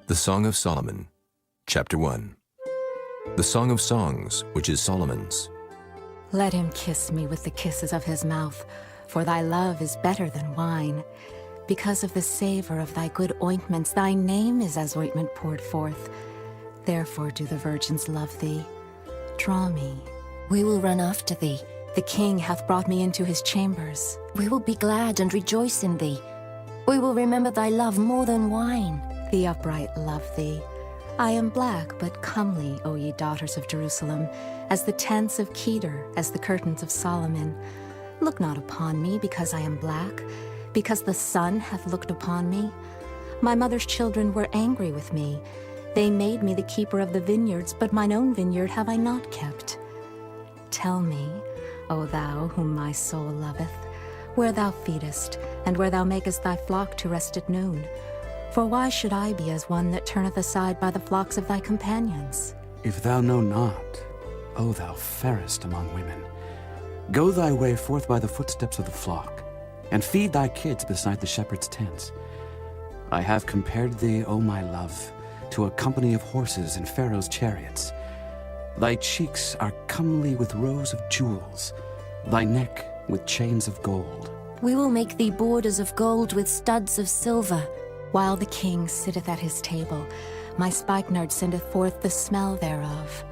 The Song of Solomon, Chapter 1. The Song of Songs, which is Solomon's. Let him kiss me with the kisses of his mouth, for thy love is better than wine. Because of the savor of thy good ointments, thy name is as ointment poured forth. Therefore do the virgins love thee. Draw me. We will run after thee. The king hath brought me into his chambers. We will be glad and rejoice in thee. We will remember thy love more than wine. The upright love thee. I am black but comely, O ye daughters of Jerusalem, as the tents of Kedar, as the curtains of Solomon. Look not upon me because I am black, because the sun hath looked upon me. My mother's children were angry with me. They made me the keeper of the vineyards, but mine own vineyard have I not kept. Tell me, O thou whom my soul loveth, where thou feedest, and where thou makest thy flock to rest at noon. For why should I be as one that turneth aside by the flocks of thy companions? If thou know not, O thou fairest among women, go thy way forth by the footsteps of the flock, and feed thy kids beside the shepherd's tents. I have compared thee, O my love, to a company of horses in Pharaoh's chariots. Thy cheeks are comely with rows of jewels, thy neck with chains of gold. We will make thee borders of gold with studs of silver. While the king sitteth at his table, my spikenard sendeth forth the smell thereof.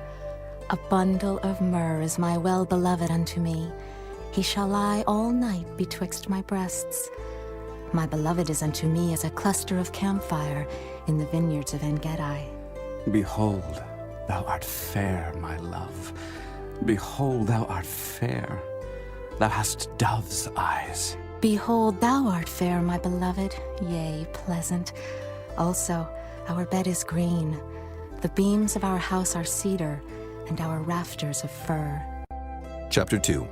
A bundle of myrrh is my well-beloved unto me. He shall lie all night betwixt my breasts. My beloved is unto me as a cluster of camphire in the vineyards of En-Gedi. Behold, thou art fair, my love. Behold, thou art fair. Thou hast dove's eyes. Behold, thou art fair, my beloved, yea, pleasant. Also, our bed is green. The beams of our house are cedar, and our rafters of fir. Chapter 2.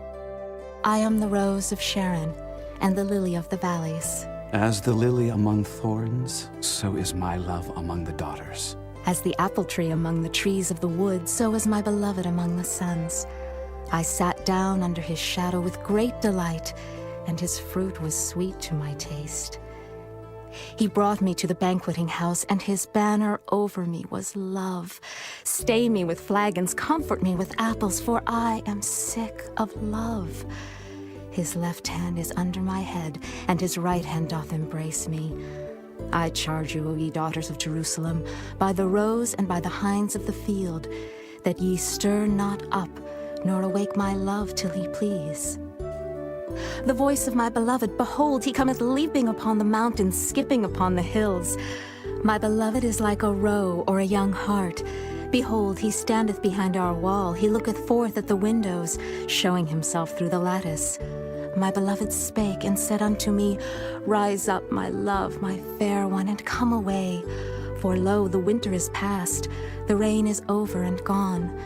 I am the rose of Sharon, and the lily of the valleys. As the lily among thorns, so is my love among the daughters. As the apple tree among the trees of the wood, so is my beloved among the sons. I sat down under his shadow with great delight, and his fruit was sweet to my taste. He brought me to the banqueting house, and his banner over me was love. Stay me with flagons, comfort me with apples, for I am sick of love. His left hand is under my head, and his right hand doth embrace me. I charge you, O ye daughters of Jerusalem, by the roes and by the hinds of the field, that ye stir not up, nor awake my love till he please. The voice of my beloved, behold, he cometh leaping upon the mountains, skipping upon the hills. My beloved is like a roe or a young hart. Behold, he standeth behind our wall, he looketh forth at the windows, showing himself through the lattice. My beloved spake and said unto me, Rise up, my love, my fair one, and come away. For lo, the winter is past, the rain is over and gone.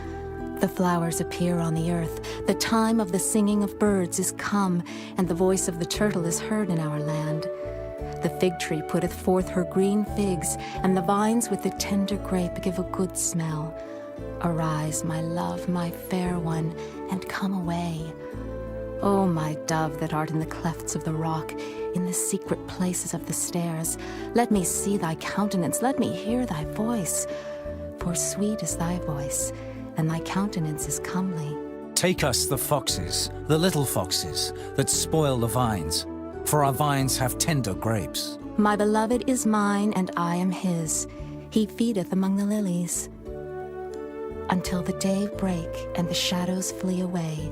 The flowers appear on the earth, the time of the singing of birds is come, and the voice of the turtle is heard in our land. The fig tree putteth forth her green figs, and the vines with the tender grape give a good smell. Arise, my love, my fair one, and come away. O my dove that art in the clefts of the rock, in the secret places of the stairs, let me see thy countenance, let me hear thy voice. For sweet is thy voice, and thy countenance is comely. Take us the foxes, the little foxes, that spoil the vines, for our vines have tender grapes. My beloved is mine, and I am his. He feedeth among the lilies. Until the day break, and the shadows flee away,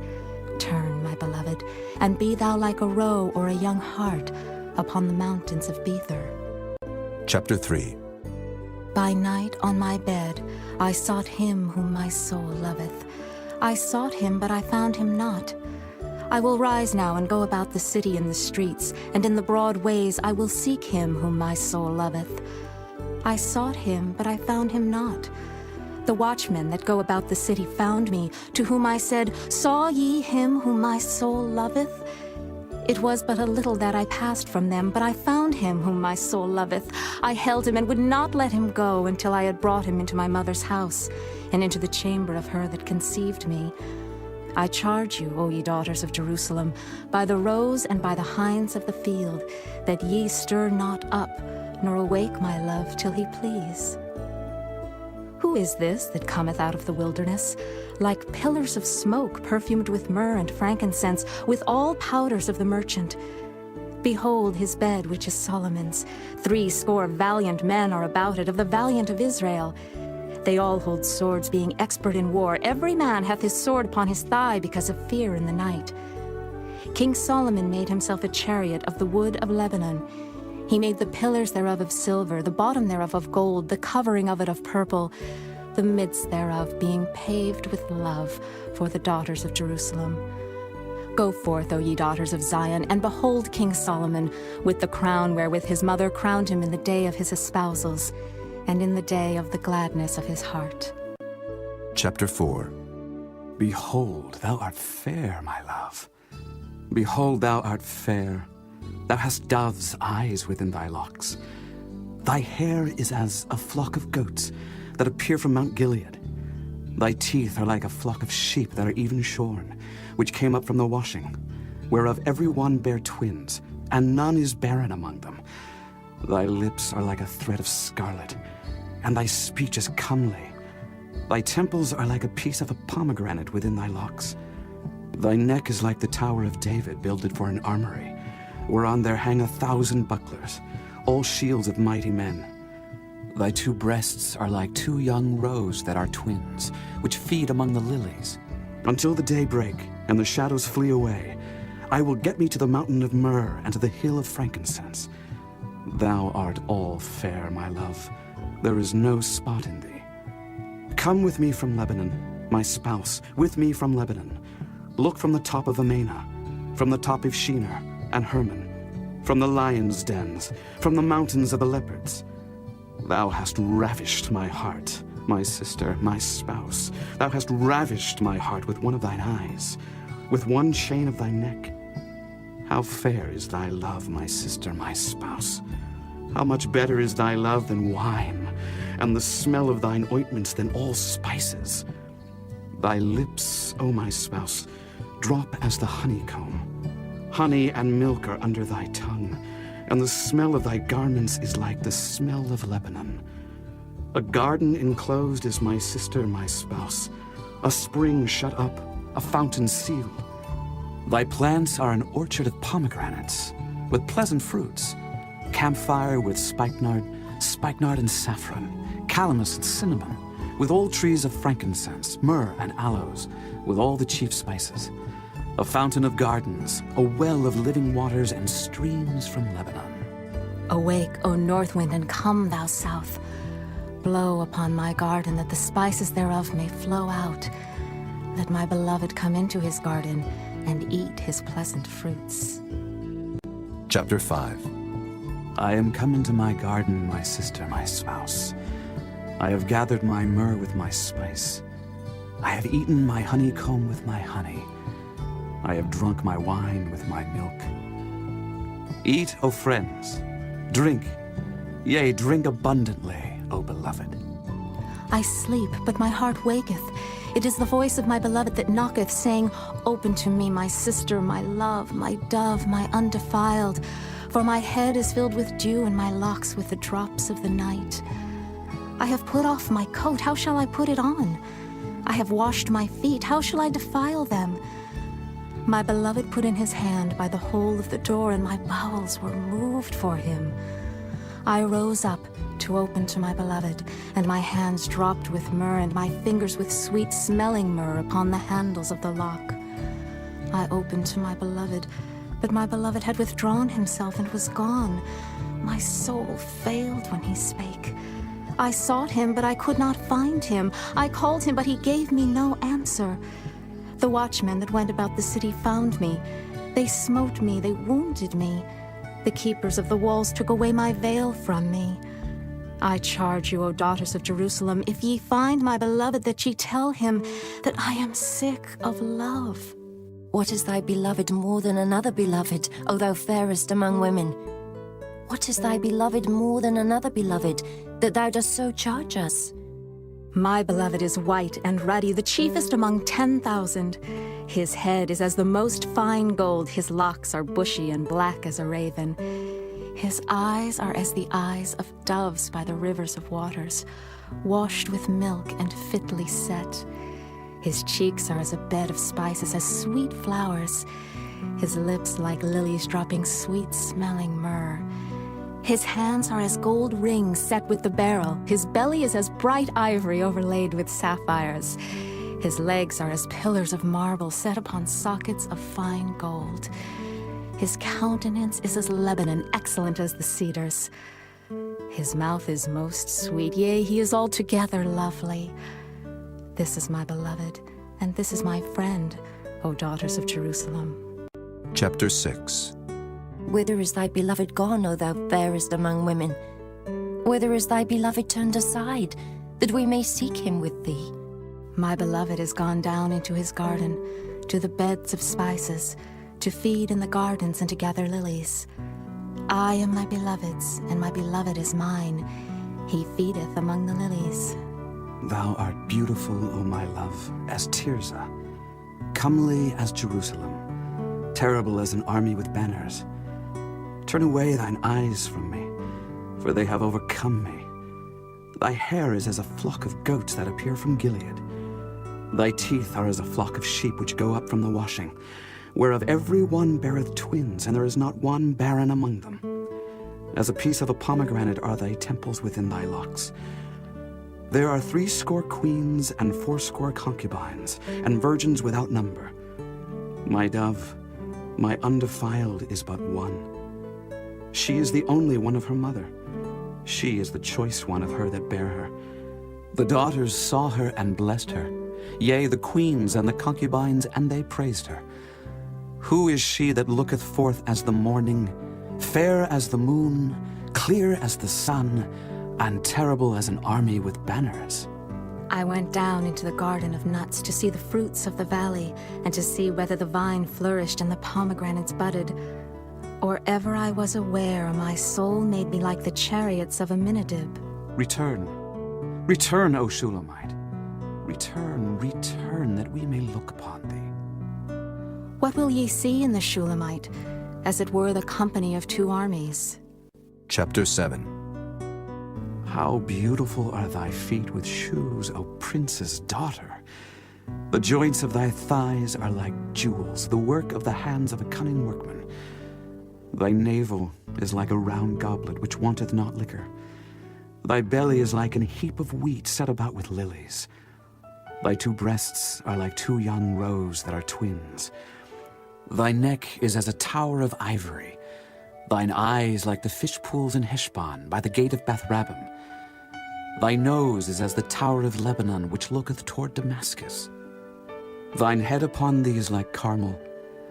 turn, my beloved, and be thou like a roe or a young hart upon the mountains of Bether. Chapter 3. By night on my bed I sought him whom my soul loveth. I sought him, but I found him not. I will rise now and go about the city in the streets, and in the broad ways I will seek him whom my soul loveth. I sought him, but I found him not. The watchmen that go about the city found me, to whom I said, Saw ye him whom my soul loveth? It was but a little that I passed from them, but I found him whom my soul loveth. I held him and would not let him go until I had brought him into my mother's house, and into the chamber of her that conceived me. I charge you, O ye daughters of Jerusalem, by the roes and by the hinds of the field, that ye stir not up, nor awake my love till he please. Who is this that cometh out of the wilderness, like pillars of smoke perfumed with myrrh and frankincense, with all powders of the merchant? Behold his bed, which is Solomon's. 80 valiant men are about it, of the valiant of Israel. They all hold swords, being expert in war. Every man hath his sword upon his thigh, because of fear in the night. King Solomon made himself a chariot of the wood of Lebanon. He made the pillars thereof of silver, the bottom thereof of gold, the covering of it of purple, the midst thereof being paved with love for the daughters of Jerusalem. Go forth, O ye daughters of Zion, and behold King Solomon, with the crown wherewith his mother crowned him in the day of his espousals, and in the day of the gladness of his heart. Chapter 4. Behold, thou art fair, my love. Behold, thou art fair. Thou hast dove's eyes within thy locks. Thy hair is as a flock of goats that appear from Mount Gilead. Thy teeth are like a flock of sheep that are even shorn, which came up from the washing, whereof every one bare twins, and none is barren among them. Thy lips are like a thread of scarlet, and thy speech is comely. Thy temples are like a piece of a pomegranate within thy locks. Thy neck is like the tower of David, builded for an armory, whereon there hang 1,000 bucklers, all shields of mighty men. Thy 2 breasts are like 2 young roes that are twins, which feed among the lilies. Until the day break, and the shadows flee away, I will get me to the mountain of myrrh, and to the hill of frankincense. Thou art all fair, my love. There is no spot in thee. Come with me from Lebanon, my spouse, with me from Lebanon. Look from the top of Amana, from the top of Shinar and Hermon, from the lions' dens, from the mountains of the leopards. Thou hast ravished my heart, my sister, my spouse. Thou hast ravished my heart with one of thine eyes, with one chain of thy neck. How fair is thy love, my sister, my spouse. How much better is thy love than wine, and the smell of thine ointments than all spices. Thy lips, O my spouse, drop as the honeycomb. Honey and milk are under thy tongue, and the smell of thy garments is like the smell of Lebanon. A garden enclosed is my sister, my spouse, a spring shut up, a fountain sealed. Thy plants are an orchard of pomegranates, with pleasant fruits, camphire with spikenard and saffron, calamus and cinnamon, with all trees of frankincense, myrrh and aloes, with all the chief spices. A fountain of gardens, a well of living waters, and streams from Lebanon. Awake, O north wind, and come, thou south. Blow upon my garden, that the spices thereof may flow out. Let my beloved come into his garden, and eat his pleasant fruits. Chapter 5. I am come into my garden, my sister, my spouse. I have gathered my myrrh with my spice. I have eaten my honeycomb with my honey. I have drunk my wine with my milk. Eat, O friends, drink, yea, drink abundantly, O beloved. I sleep, but my heart waketh. It is the voice of my beloved that knocketh, saying, Open to me, my sister, my love, my dove, my undefiled. For my head is filled with dew, and my locks with the drops of the night. I have put off my coat, how shall I put it on? I have washed my feet, how shall I defile them? My beloved put in his hand by the hole of the door, and my bowels were moved for him. I rose up to open to my beloved, and my hands dropped with myrrh, and my fingers with sweet-smelling myrrh upon the handles of the lock. I opened to my beloved, but my beloved had withdrawn himself and was gone. My soul failed when he spake. I sought him, but I could not find him. I called him, but he gave me no answer. The watchmen that went about the city found me. They smote me, they wounded me. The keepers of the walls took away my veil from me. I charge you, O daughters of Jerusalem, if ye find my beloved, that ye tell him that I am sick of love. What is thy beloved more than another beloved, O thou fairest among women? What is thy beloved more than another beloved, that thou dost so charge us? My beloved is white and ruddy, the chiefest among 10,000. His head is as the most fine gold, his locks are bushy and black as a raven. His eyes are as the eyes of doves by the rivers of waters, washed with milk and fitly set. His cheeks are as a bed of spices, as sweet flowers. His lips like lilies dropping sweet-smelling myrrh. His hands are as gold rings set with the beryl. His belly is as bright ivory overlaid with sapphires. His legs are as pillars of marble set upon sockets of fine gold. His countenance is as Lebanon, excellent as the cedars. His mouth is most sweet, yea, he is altogether lovely. This is my beloved, and this is my friend, O daughters of Jerusalem. Chapter 6. Whither is thy beloved gone, O thou fairest among women? Whither is thy beloved turned aside, that we may seek him with thee? My beloved is gone down into his garden, to the beds of spices, to feed in the gardens and to gather lilies. I am my beloved's, and my beloved is mine. He feedeth among the lilies. Thou art beautiful, O my love, as Tirzah, comely as Jerusalem, terrible as an army with banners. Turn away thine eyes from me, for they have overcome me. Thy hair is as a flock of goats that appear from Gilead. Thy teeth are as a flock of sheep which go up from the washing, whereof every one beareth twins, and there is not one barren among them. As a piece of a pomegranate are thy temples within thy locks. There are 80 queens and 80 concubines, and virgins without number. My dove, my undefiled, is but one. She is the only one of her mother. She is the choice one of her that bare her. The daughters saw her and blessed her. Yea, the queens and the concubines, and they praised her. Who is she that looketh forth as the morning, fair as the moon, clear as the sun, and terrible as an army with banners? I went down into the garden of nuts to see the fruits of the valley, and to see whether the vine flourished and the pomegranates budded. Or ever I was aware, my soul made me like the chariots of Aminadab. Return, return, O Shulamite. Return, return, that we may look upon thee. What will ye see in the Shulamite? As it were the company of 2 armies. Chapter 7. How beautiful are thy feet with shoes, O prince's daughter! The joints of thy thighs are like jewels, the work of the hands of a cunning workman. Thy navel is like a round goblet which wanteth not liquor. Thy belly is like an heap of wheat set about with lilies. Thy 2 breasts are like 2 young roes that are twins. Thy neck is as a tower of ivory. Thine eyes like the fish pools in Heshbon, by the gate of Beth-rabbim. Thy nose is as the tower of Lebanon, which looketh toward Damascus. Thine head upon thee is like Carmel,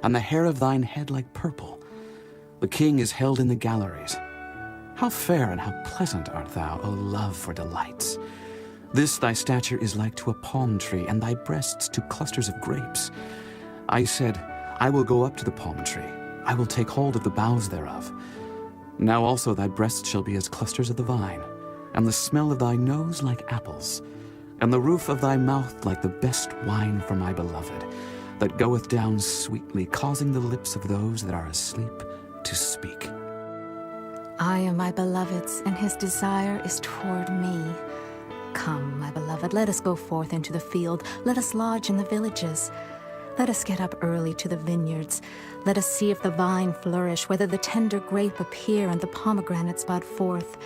and the hair of thine head like purple. The king is held in the galleries. How fair and how pleasant art thou, O love for delights! This thy stature is like to a palm tree, and thy breasts to clusters of grapes. I said, I will go up to the palm tree. I will take hold of the boughs thereof. Now also thy breasts shall be as clusters of the vine, and the smell of thy nose like apples, and the roof of thy mouth like the best wine for my beloved, that goeth down sweetly, causing the lips of those that are asleep to speak. I am my beloved's, and his desire is toward me. Come, my beloved, let us go forth into the field. Let us lodge in the villages. Let us get up early to the vineyards. Let us see if the vine flourish, whether the tender grape appear and the pomegranates bud forth.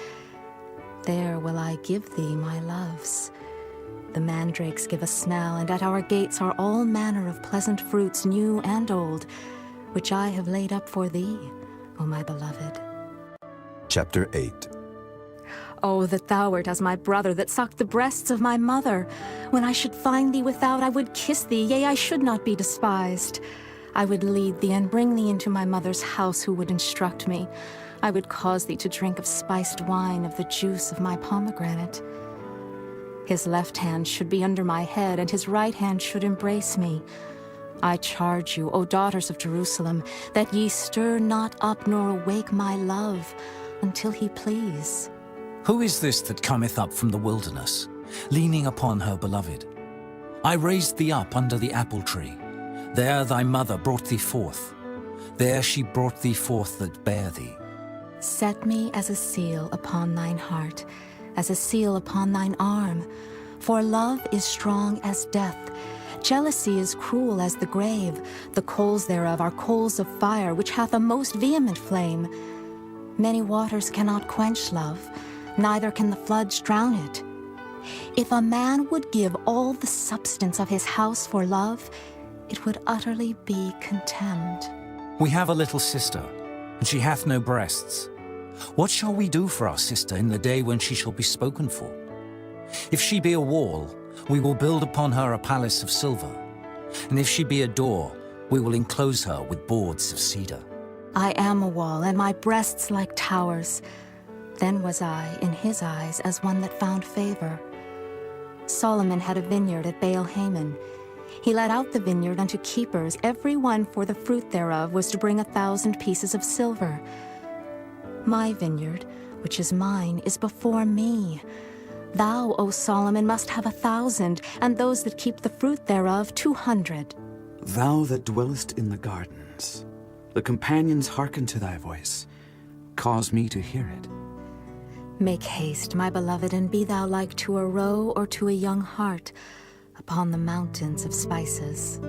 There will I give thee my loves. The mandrakes give a smell, and at our gates are all manner of pleasant fruits, new and old, which I have laid up for thee, O my beloved. Chapter 8. Oh, that thou wert as my brother, that sucked the breasts of my mother. When I should find thee without, I would kiss thee, yea, I should not be despised. I would lead thee and bring thee into my mother's house, who would instruct me. I would cause thee to drink of spiced wine, of the juice of my pomegranate. His left hand should be under my head, and his right hand should embrace me. I charge you, O daughters of Jerusalem, that ye stir not up nor awake my love, until he please. Who is this that cometh up from the wilderness, leaning upon her beloved? I raised thee up under the apple tree. There thy mother brought thee forth. There she brought thee forth that bare thee. Set me as a seal upon thine heart, as a seal upon thine arm. For love is strong as death. Jealousy is cruel as the grave. The coals thereof are coals of fire, which hath a most vehement flame. Many waters cannot quench love, neither can the floods drown it. If a man would give all the substance of his house for love, it would utterly be contemned. We have a little sister, and she hath no breasts. What shall we do for our sister in the day when she shall be spoken for? If she be a wall, we will build upon her a palace of silver. And if she be a door, we will enclose her with boards of cedar. I am a wall, and my breasts like towers. Then was I, in his eyes, as one that found favor. Solomon had a vineyard at Baal-Hamon. He let out the vineyard unto keepers. Every one for the fruit thereof was to bring 1,000 pieces of silver. My vineyard, which is mine, is before me. Thou, O Solomon, must have 1,000, and those that keep the fruit thereof 200. Thou that dwellest in the gardens, the companions hearken to thy voice. Cause me to hear it. Make haste, my beloved, and be thou like to a roe or to a young hart upon the mountains of spices.